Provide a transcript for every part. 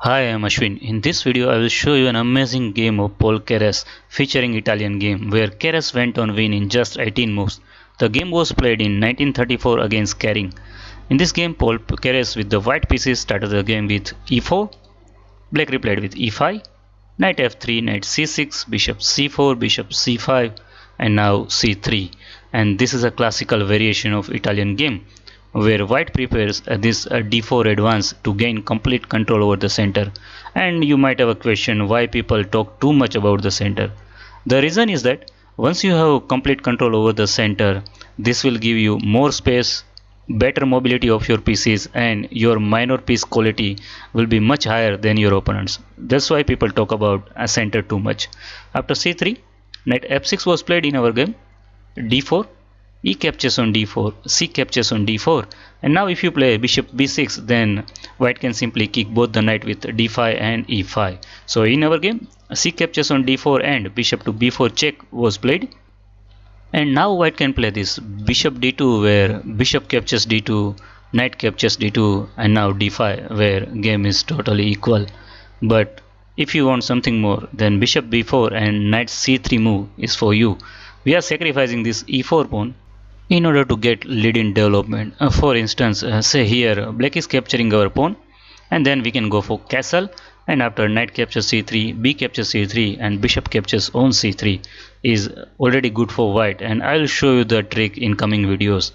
Hi, I am Ashwin. In this video, I will show you an amazing game of Paul Keres featuring Italian game where Keres went on win in just 18 moves. The game was played in 1934 against Kering. In this game, Paul Keres with the white pieces started the game with e4, black replayed with e5, knight f3, knight c6, bishop c4, bishop c5, and now c3. And this is a classical variation of Italian game where white prepares this d4 advance to gain complete control over the center. And you might have a question why people talk too much about the center. The reason is that once you have complete control over the center, this will give you more space, better mobility of your pieces, and your minor piece quality will be much higher than your opponents. That's why people talk about a center too much. After c3, knight f6 was played in our game, d4, e captures on d4, c captures on d4, and now if you play bishop b6, then white can simply kick both the knight with d5 and e5. So in our game, c captures on d4 and bishop to b4 check was played. And now white can play this bishop d2 where bishop captures d2, knight captures d2, and now d5 where game is totally equal. But if you want something more, then bishop b4 and knight c3 move is for you. We are sacrificing this e4 pawn in order to get lead in development. For instance, say here black is capturing our pawn, and then we can go for castle, and after knight captures c3, b captures c3, and bishop captures on c3 is already good for white, and I will show you the trick in coming videos.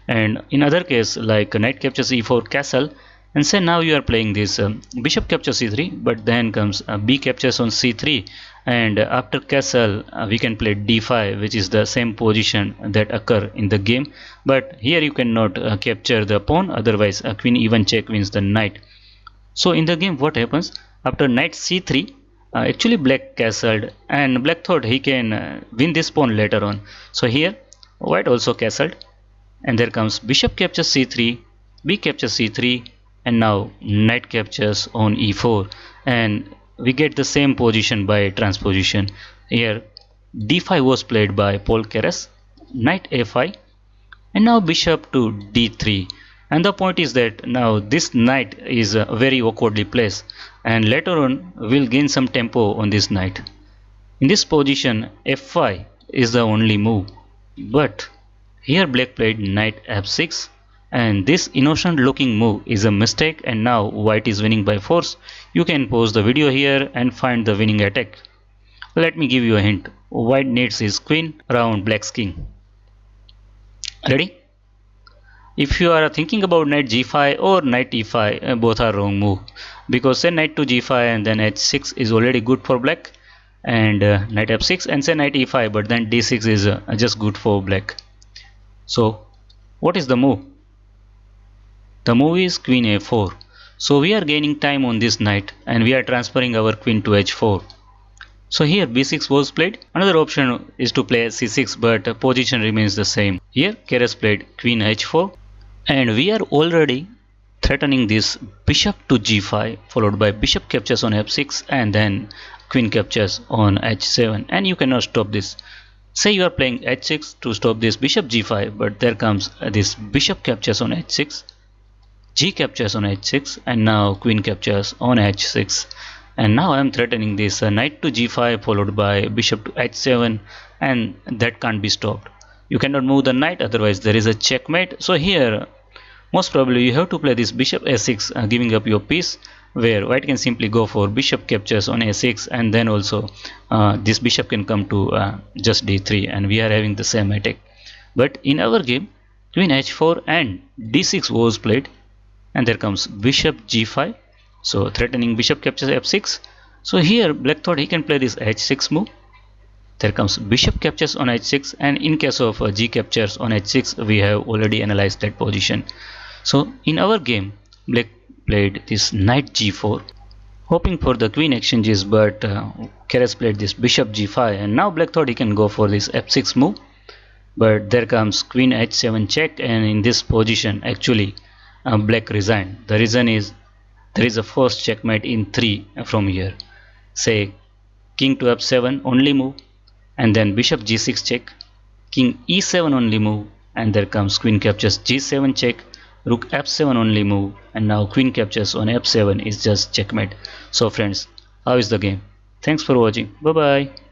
And in other case, like knight captures e4 castle, and say now you are playing this bishop captures c3, but then comes b captures on c3, and after castle we can play d5, which is the same position that occur in the game, but here you cannot capture the pawn, otherwise queen even check wins the knight. So in the game what happens, after knight c3, actually black castled, and black thought he can win this pawn later on. So here white also castled, and there comes bishop captures c3, b captures c3, and now knight captures on e4, and we get the same position by transposition. Here d5 was played by Paul Keres, knight a5, and now bishop to d3. And the point is that now this knight is very awkwardly placed, and later on we'll gain some tempo on this knight. In this position f5 is the only move, but here black played knight f6, and this innocent looking move is a mistake, and now white is winning by force. You can pause the video here and find the winning attack. Let me give you a hint. White needs his queen around black's king. Ready? If you are thinking about knight g5 or knight e5, both are wrong move, because say knight to g5 and then h6 is already good for black, and knight f6, and say knight e5, but then d6 is just good for black. So what is the move? The move is queen a4. So we are gaining time on this knight, and we are transferring our queen to h4. So here b6 was played. Another option is to play c6, but position remains the same. Here Keres played queen h4, and we are already threatening this bishop to g5, followed by bishop captures on f6, and then queen captures on h7, and you cannot stop this. Say you are playing h6 to stop this bishop g5, but there comes this bishop captures on h6, g captures on h6, and now queen captures on h6. And now I am threatening this knight to g5 followed by bishop to h7, and that can't be stopped. You cannot move the knight, otherwise there is a checkmate. So here most probably you have to play this bishop a6, giving up your piece, where white can simply go for bishop captures on a6, and then also this bishop can come to just d3, and we are having the same attack. But in our game, queen h4 and d6 was played, and there comes bishop g5, so threatening bishop captures f6. So here black thought he can play this h6 move. There comes bishop captures on h6, and in case of g captures on h6, we have already analyzed that position. So in our game, black played this knight g4, hoping for the queen exchanges, but Keres played this bishop g5, and now black thought he can go for this f6 move, but there comes queen h7 check, and in this position actually black resigned. The reason is there is a forced checkmate in 3 from here. Say king to f7 only move, and then bishop g6 check, king e7 only move, and there comes queen captures g7 check, rook f7 only move, and now queen captures on f7 is just checkmate. So friends, how is the game? Thanks for watching. Bye bye.